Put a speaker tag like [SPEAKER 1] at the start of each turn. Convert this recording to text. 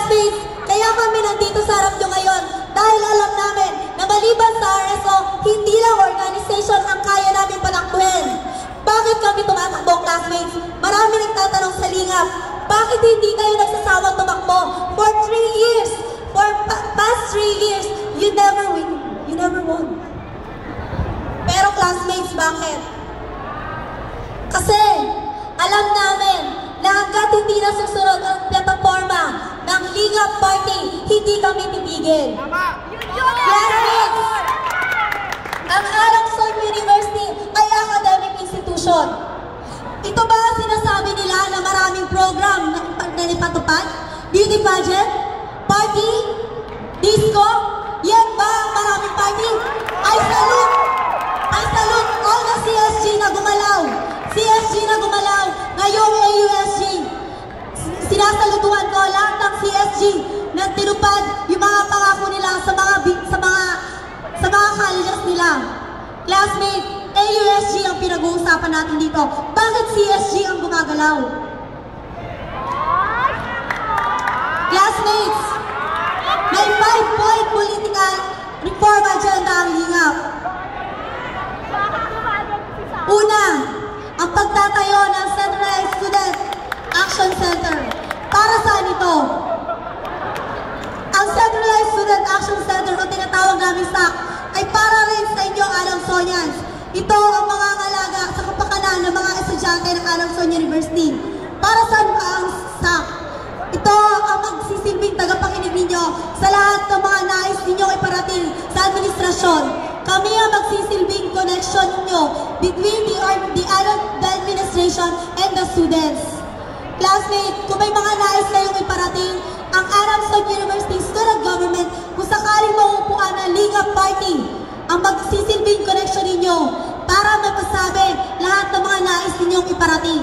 [SPEAKER 1] Classmates, kaya kami nandito sa harap nyo ngayon dahil alam namin na maliban sa RSO, hindi lang organization ang kaya namin patakbuhin. Bakit kami tumatakbo, classmates? Marami nagtatanong sa lingap, bakit hindi kayo nagsasawang tumakbo? For 3 years, for past 3 years, you never win. You never won. Pero classmates, bakit? Kasi alam namin na hanggat hindi nasusunod ang plataforma ng Lingap Party, hindi kami titigil. Classmates, ang Aramson University ay academic institution. Ito ba sinasabi nila na maraming program na ipatupad? Beauty pageant? Party? Disco? Yan ba ang maraming party? I salute all the CSG na gumalaw. CSG na gumalaw, ngayong AUSG. Sinasalutuhan ko lahat ng CSG na tinupad yung mga pangako nila sa mga colleges nila. Classmate, AUSG ang pinag-uusapan natin dito. Bakit CSG ang gumagalaw? Classmates, may 5-point political reform agenda ang Lingap. Una, ang pagtatayo ng Centralized Student Action Center. Para saan ito? Ang Centralized Student Action Center o tinatawag namin SAC ay para rin sa inyo, Aramsonians. Ito ang mga ngalaga sa kapakanan ng mga estudyante ng Aramson University. Para saan ang SAC? Ito ang magsisilbing tagapakinig ninyo sa lahat ng mga nais ninyong iparating sa administrasyon. Kami ang magsisilbing connection ninyo between the administration and the students. Classmates, kung may mga nais kayong iparating, ang Aramson University Student Government, kung sakaling mauupuan ng Lingap Party, ang magsisilbing connection ninyo para mapasabi lahat ng mga nais ninyong iparating.